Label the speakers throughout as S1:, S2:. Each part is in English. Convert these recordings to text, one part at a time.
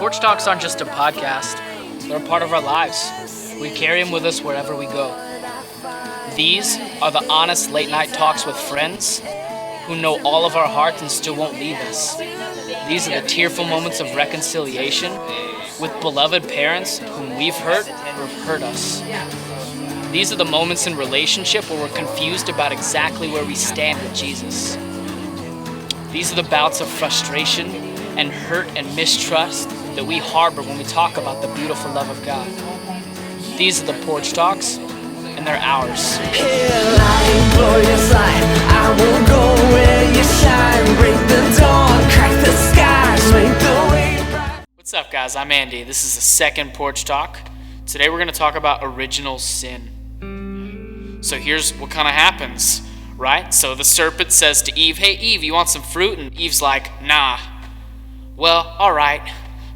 S1: Porch Talks aren't just a podcast, they're a part of our lives. We carry them with us wherever we go. These are the honest late night talks with friends who know all of our hearts and still won't leave us. These are the tearful moments of reconciliation with beloved parents whom we've hurt or have hurt us. These are the moments in relationship where we're confused about exactly where we stand with Jesus. These are the bouts of frustration and hurt and mistrust that we harbor when we talk about the beautiful love of God. These are the Porch Talks, and they're ours.
S2: Glorious light, I will go where you shine, break the dawn, crack the skies, make the way bright.
S1: What's up, guys? I'm Andy. This is the second Porch Talk. Today we're going to talk about original sin. So here's what kind of happens, right? So the serpent says to Eve, "Hey Eve, you want some fruit?" And Eve's like, "Nah." Well, all right.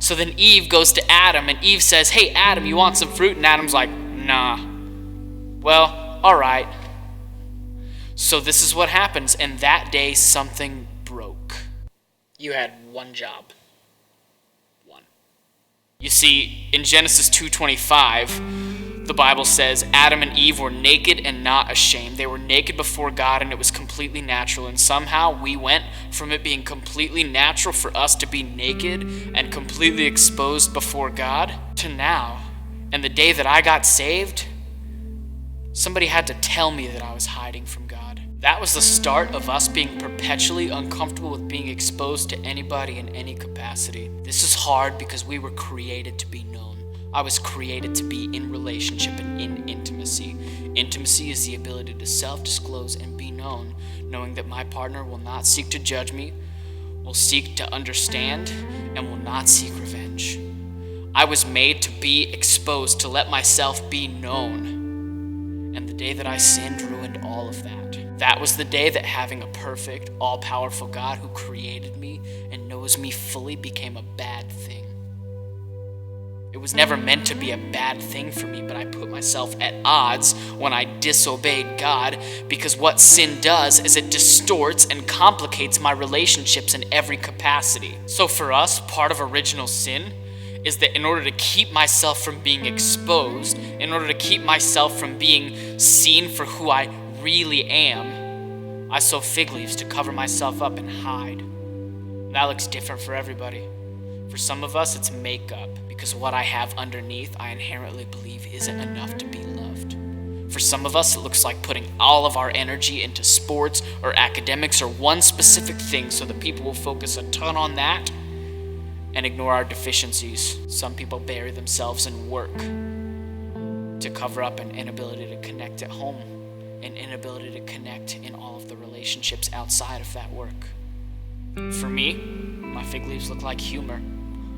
S1: So then Eve goes to Adam, and Eve says, "Hey Adam, you want some fruit?" And Adam's like, "Nah." Well, all right. So this is what happens, and that day something broke. You had one job. One. You see, in Genesis 2:25, the Bible says Adam and Eve were naked and not ashamed. They were naked before God, and it was completely natural. And somehow we went from it being completely natural for us to be naked and completely exposed before God to now. And the day that I got saved, somebody had to tell me that I was hiding from God. That was the start of us being perpetually uncomfortable with being exposed to anybody in any capacity. This is hard because we were created to be known. I was created to be in relationship and in intimacy. Intimacy is the ability to self-disclose and be known, knowing that my partner will not seek to judge me, will seek to understand, and will not seek revenge. I was made to be exposed, to let myself be known. And the day that I sinned ruined all of that. That was the day that having a perfect, all-powerful God who created me and knows me fully became a bad thing. It was never meant to be a bad thing for me, but I put myself at odds when I disobeyed God, because what sin does is it distorts and complicates my relationships in every capacity. So for us, part of original sin is that in order to keep myself from being exposed, in order to keep myself from being seen for who I really am, I sew fig leaves to cover myself up and hide. And that looks different for everybody. For some of us, it's makeup, because what I have underneath, I inherently believe isn't enough to be loved. For some of us, it looks like putting all of our energy into sports or academics or one specific thing so that people will focus a ton on that and ignore our deficiencies. Some people bury themselves in work to cover up an inability to connect at home, an inability to connect in all of the relationships outside of that work. For me, my fig leaves look like humor,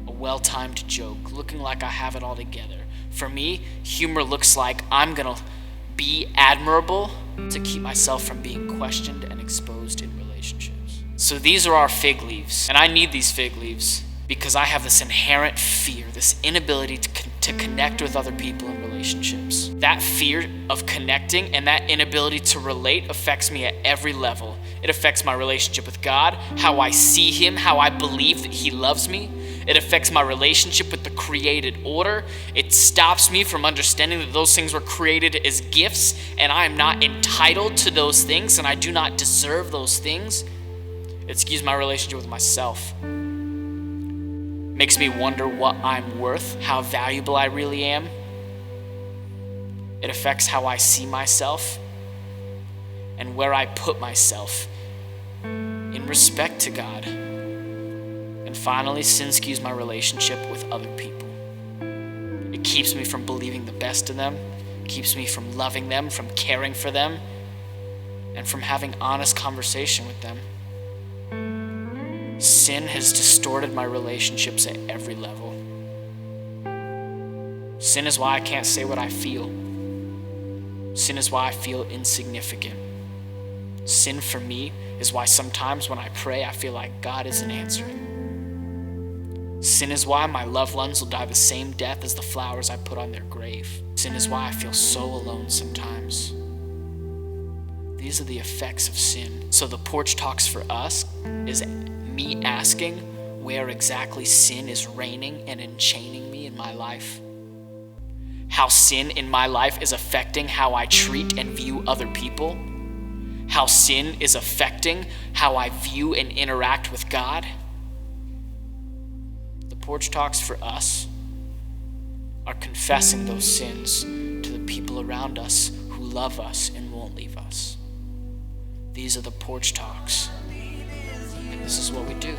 S1: a well-timed joke, looking like I have it all together. For me, humor looks like I'm gonna be admirable to keep myself from being questioned and exposed in relationships. So these are our fig leaves, and I need these fig leaves because I have this inherent fear, this inability to connect with other people in relationships. That fear of connecting and that inability to relate affects me at every level. It affects my relationship with God, how I see Him, how I believe that He loves me. It affects my relationship with the created order. It stops me from understanding that those things were created as gifts and I am not entitled to those things and I do not deserve those things. It skews my relationship with myself. Makes me wonder what I'm worth, how valuable I really am. It affects how I see myself and where I put myself in respect to God. And finally, sin skews my relationship with other people. It keeps me from believing the best in them, keeps me from loving them, from caring for them, and from having honest conversation with them. Sin has distorted my relationships at every level. Sin is why I can't say what I feel. Sin is why I feel insignificant. Sin for me is why sometimes when I pray, I feel like God isn't answering. Sin is why my loved ones will die the same death as the flowers I put on their grave. Sin is why I feel so alone sometimes. These are the effects of sin. So the Porch Talks for us is me asking, where exactly sin is reigning and enchaining me in my life. How sin in my life is affecting how I treat and view other people. How sin is affecting how I view and interact with God. The Porch Talks for us are confessing those sins to the people around us who love us and won't leave us. These are the Porch Talks, and this is what we do.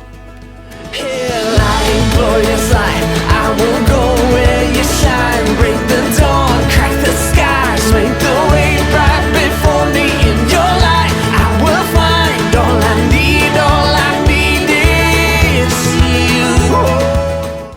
S2: Here, lying glorious light, I will go.